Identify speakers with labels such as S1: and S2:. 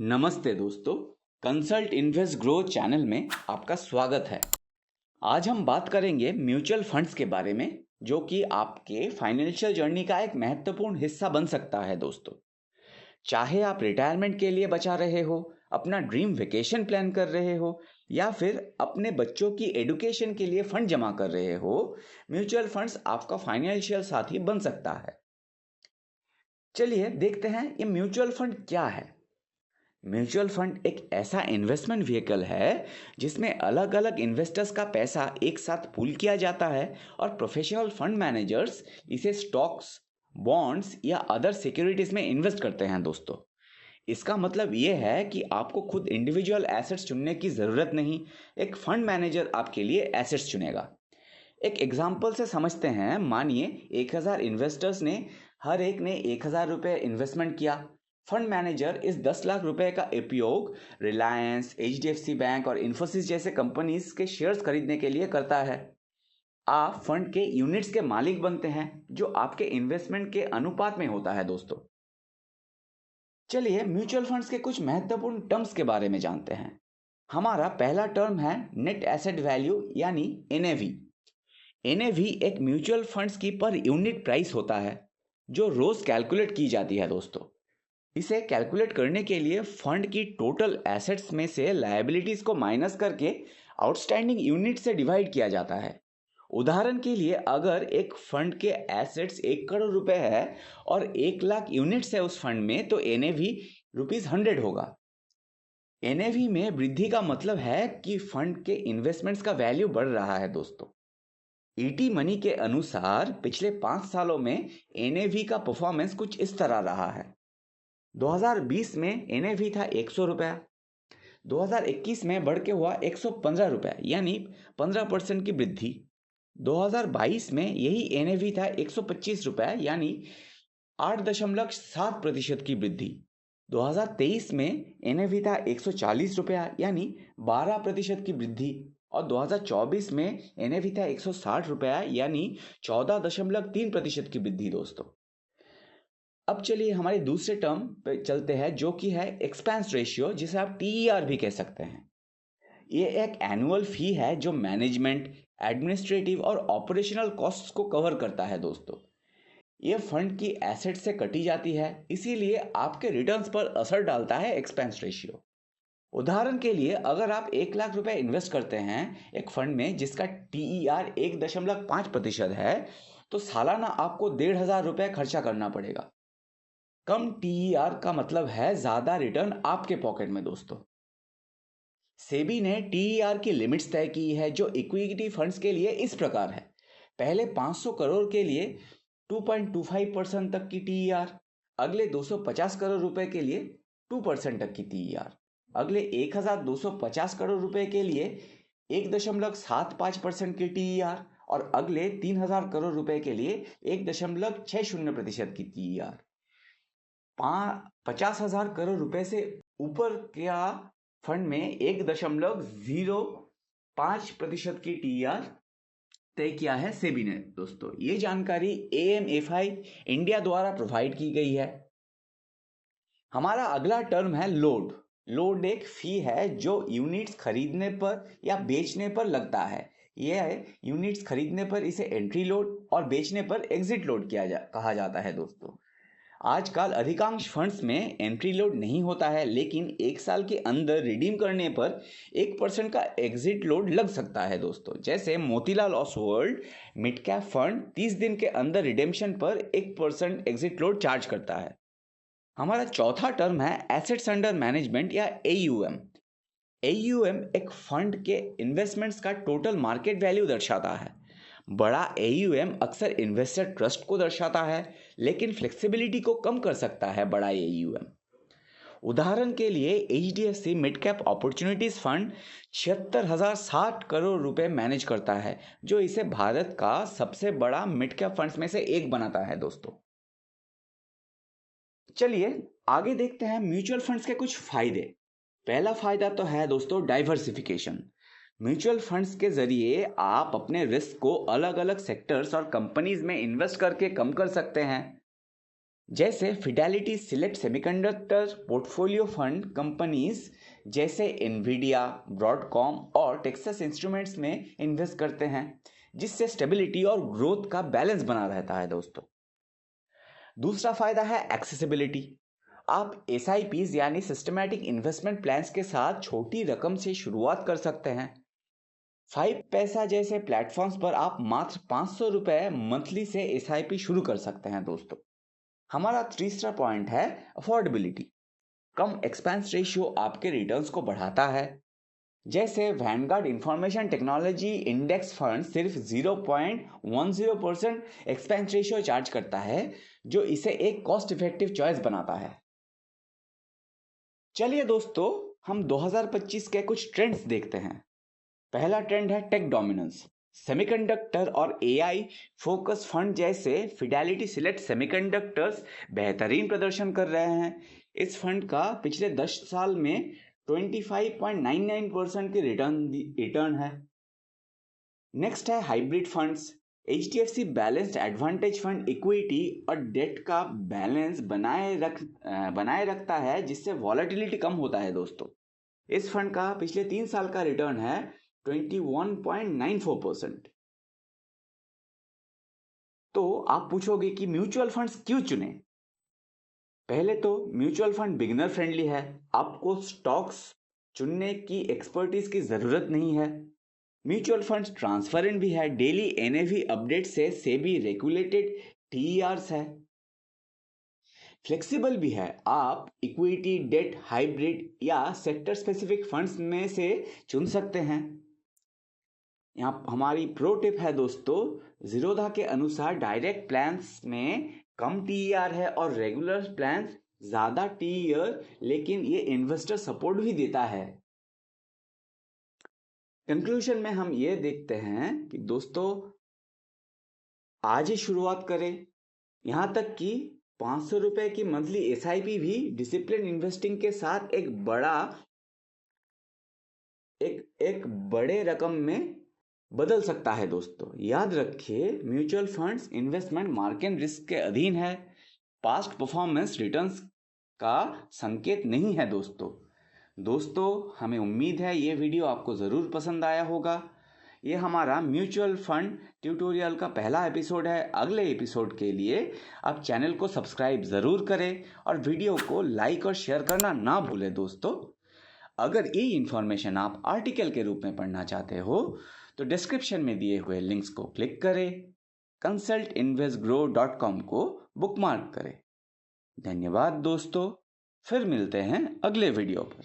S1: नमस्ते दोस्तों, consult invest grow channel में आपका स्वागत है। आज हम बात करेंगे म्यूचुअल फंड्स के बारे में, जो कि आपके फाइनेंशियल जर्नी का एक महत्वपूर्ण हिस्सा बन सकता है। दोस्तों, चाहे आप रिटायरमेंट के लिए बचा रहे हो, अपना ड्रीम वेकेशन प्लान कर रहे हो या फिर अपने बच्चों की एजुकेशन के लिए फंड जमा कर रहे हो, म्यूचुअल फंड्स आपका फाइनेंशियल साथी बन सकता है। चलिए देखते हैं ये म्यूचुअल फंड क्या है। म्यूचुअल फंड एक ऐसा इन्वेस्टमेंट व्हीकल है जिसमें अलग अलग इन्वेस्टर्स का पैसा एक साथ पूल किया जाता है और प्रोफेशनल फंड मैनेजर्स इसे स्टॉक्स, बॉन्ड्स या अदर सिक्योरिटीज में इन्वेस्ट करते हैं। दोस्तों, इसका मतलब ये है कि आपको खुद इंडिविजुअल एसेट्स चुनने की ज़रूरत नहीं, एक फंड मैनेजर आपके लिए एसेट्स चुनेगा। एक एग्जाम्पल से समझते हैं। मानिए 1000 इन्वेस्टर्स ने हर एक ने 1000 रुपये इन्वेस्टमेंट किया। फंड मैनेजर इस 10 लाख रुपए का उपयोग रिलायंस, HDFC बैंक और इन्फोसिस जैसे कंपनीज के शेयर्स खरीदने के लिए करता है। आप फंड के यूनिट्स के मालिक बनते हैं, जो आपके इन्वेस्टमेंट के अनुपात में होता है। दोस्तों, चलिए म्यूचुअल फंड्स के कुछ महत्वपूर्ण टर्म्स के बारे में जानते हैं। हमारा पहला टर्म है नेट एसेट वैल्यू यानी NAV। NAV एक म्यूचुअल फंड्स की पर यूनिट प्राइस होता है, जो रोज कैलकुलेट की जाती है। दोस्तों, इसे कैलकुलेट करने के लिए फंड की टोटल एसेट्स में से लायबिलिटीज को माइनस करके आउटस्टैंडिंग यूनिट से डिवाइड किया जाता है। उदाहरण के लिए, अगर एक फंड के एसेट्स 1 करोड़ रुपए है और 1 लाख यूनिट्स है उस फंड में, तो NAV ₹100 होगा। NAV में वृद्धि का मतलब है कि फंड के इन्वेस्टमेंट्स का वैल्यू बढ़ रहा है। दोस्तों, ET मनी के अनुसार पिछले 5 सालों में NAV का परफॉर्मेंस कुछ इस तरह रहा है। 2020 में NAV था 100 रुपया, 2021 में बढ़ के हुआ 115 रुपया यानी 15% की वृद्धि। 2022 में यही NAV था 125 रुपया यानी 8.7% की वृद्धि। 2023 में NAV था 140 रुपया यानी 12% की वृद्धि और 2024 में NAV था 160 रुपया यानी 14.3% की वृद्धि। दोस्तों, अब चलिए हमारे दूसरे टर्म पे चलते हैं, जो कि है एक्सपेंस रेशियो, जिसे आप TER भी कह सकते हैं। ये एक एनुअल फी है जो मैनेजमेंट, एडमिनिस्ट्रेटिव और ऑपरेशनल कॉस्ट्स को कवर करता है। दोस्तों, ये फंड की एसेट से कटी जाती है, इसीलिए आपके रिटर्न्स पर असर डालता है एक्सपेंस रेशियो। उदाहरण के लिए, अगर आप 1 लाख रुपए इन्वेस्ट करते हैं एक फंड में जिसका TER 1.5% है, तो सालाना आपको 1500 रुपये खर्चा करना पड़ेगा। कम TER का मतलब है ज्यादा रिटर्न आपके पॉकेट में। दोस्तों, सेबी ने TER की लिमिट्स तय की है, जो इक्विटी फंड्स के लिए इस प्रकार है। पहले 500 करोड़ के लिए 2.25% तक की TER, अगले 250 करोड़ रुपए के लिए 2% तक की TER, अगले 1250 करोड़ रुपए के लिए 1.75% की TER और अगले 3000 करोड़ रुपए के लिए 1.60% की TER। 50,000 करोड़ रुपए से ऊपर का फंड में 1.05% की TER तय किया है सेबी ने। दोस्तों, ये जानकारी AMFI इंडिया द्वारा प्रोवाइड की गई है। हमारा अगला टर्म है लोड। लोड एक फी है जो यूनिट्स खरीदने पर या बेचने पर लगता है। यह यूनिट्स खरीदने पर इसे एंट्री लोड और बेचने पर एग्जिट लोड कहा जाता है। दोस्तों, आजकल अधिकांश फंड्स में एंट्री लोड नहीं होता है, लेकिन 1 साल के अंदर रिडीम करने पर 1% का एग्जिट लोड लग सकता है। दोस्तों, जैसे Motilal Oswal mid cap fund 30 दिन के अंदर रिडेम्पशन पर 1% एग्जिट लोड चार्ज करता है। हमारा चौथा टर्म है एसेट्स अंडर मैनेजमेंट या AUM। AUM एक फंड के इन्वेस्टमेंट्स का टोटल मार्केट वैल्यू दर्शाता है। बड़ा AUM अक्सर इन्वेस्टर ट्रस्ट को दर्शाता है, लेकिन फ्लेक्सिबिलिटी को कम कर सकता है बड़ा AUM। उदाहरण के लिए, HDFC mid cap opportunities fund 76,060 crore रुपए मैनेज करता है, जो इसे भारत का सबसे बड़ा मिड कैप फंड्स में से एक बनाता है। दोस्तों, चलिए आगे देखते हैं म्यूचुअल फंड्स के कुछ फायदे। पहला फायदा तो है दोस्तों डाइवर्सिफिकेशन। म्यूचुअल फंड्स के जरिए आप अपने रिस्क को अलग अलग सेक्टर्स और कंपनीज में इन्वेस्ट करके कम कर सकते हैं। जैसे Fidelity select semiconductor portfolio fund companies जैसे एनवीडिया, ब्रॉडकॉम और टेक्सास इंस्ट्रूमेंट्स में इन्वेस्ट करते हैं, जिससे स्टेबिलिटी और ग्रोथ का बैलेंस बना रहता है दोस्तों। दूसरा फायदा है एक्सेसिबिलिटी। आप एसआईपीज यानी सिस्टमैटिक इन्वेस्टमेंट प्लान्स के साथ छोटी रकम से शुरुआत कर सकते हैं। 5 पैसा जैसे प्लेटफॉर्म्स पर आप मात्र 500 रुपए मंथली से एसआईपी शुरू कर सकते हैं दोस्तों। हमारा तीसरा पॉइंट है अफोर्डेबिलिटी। कम एक्सपेंस रेशियो आपके रिटर्न्स को बढ़ाता है। जैसे Vanguard information technology index fund सिर्फ 0.10% एक्सपेंस रेशियो चार्ज करता है, जो इसे एक कॉस्ट इफेक्टिव चॉइस बनाता है। चलिए दोस्तों, हम 2025 के कुछ ट्रेंड्स देखते हैं। पहला ट्रेंड है टेक डोमिनेंस। सेमीकंडक्टर और एआई फोकस फंड जैसे फिडेलिटी सिलेक्ट सेमीकंडक्टर्स बेहतरीन प्रदर्शन कर रहे हैं। इस फंड का पिछले 10 साल में 25.99% की रिटर्न है। नेक्स्ट है hybrid funds. HDFC balanced advantage fund equity और डेट का बैलेंस बनाए रखता है, जिससे वॉलेटिलिटी कम होता है दोस्तों। इस फंड का पिछले 3 साल का रिटर्न है 21.94%। तो आप पूछोगे कि म्यूचुअल फंड्स क्यों चुने? पहले तो म्यूचुअल फंड बिगिनर फ्रेंडली है। आपको स्टॉक्स चुनने की एक्सपर्टीज की जरूरत नहीं है। म्यूचुअल फंड्स ट्रांसपेरेंट भी है। डेली एनएवी अपडेट से सेबी रेगुलेटेड TERs है। फ्लेक्सिबल भी है। आप इक्विटी, डेट, हाइब्रिड या सेक्टर स्पेसिफिक फंड्स में से चुन सकते हैं। यहाँ हमारी प्रो टिप है दोस्तों, जीरोधा के अनुसार डायरेक्ट प्लान्स में कम TER है और रेगुलर प्लान्स ज्यादा TER, लेकिन ये इन्वेस्टर सपोर्ट भी देता है। कंक्लूजन में हम ये देखते हैं कि दोस्तों, आज ही शुरुआत करें। यहाँ तक कि 500 रुपए की मंथली SIP भी डिसिप्लिन इन्वेस्टिंग के साथ एक बड़े रकम में बदल सकता है दोस्तों। याद रखिए, mutual funds investment market risk के अधीन है। पास्ट परफॉर्मेंस रिटर्न्स का संकेत नहीं है दोस्तों। हमें उम्मीद है ये वीडियो आपको ज़रूर पसंद आया होगा। ये हमारा म्यूचुअल फंड ट्यूटोरियल का पहला एपिसोड है। अगले एपिसोड के लिए आप चैनल को सब्सक्राइब ज़रूर करें और वीडियो को लाइक और शेयर करना ना भूलें दोस्तों। अगर ये इन्फॉर्मेशन आप आर्टिकल के रूप में पढ़ना चाहते हो तो डिस्क्रिप्शन में दिए हुए लिंक्स को क्लिक करें। consultinvestgrow.com को बुकमार्क करें। धन्यवाद दोस्तों, फिर मिलते हैं अगले वीडियो पर।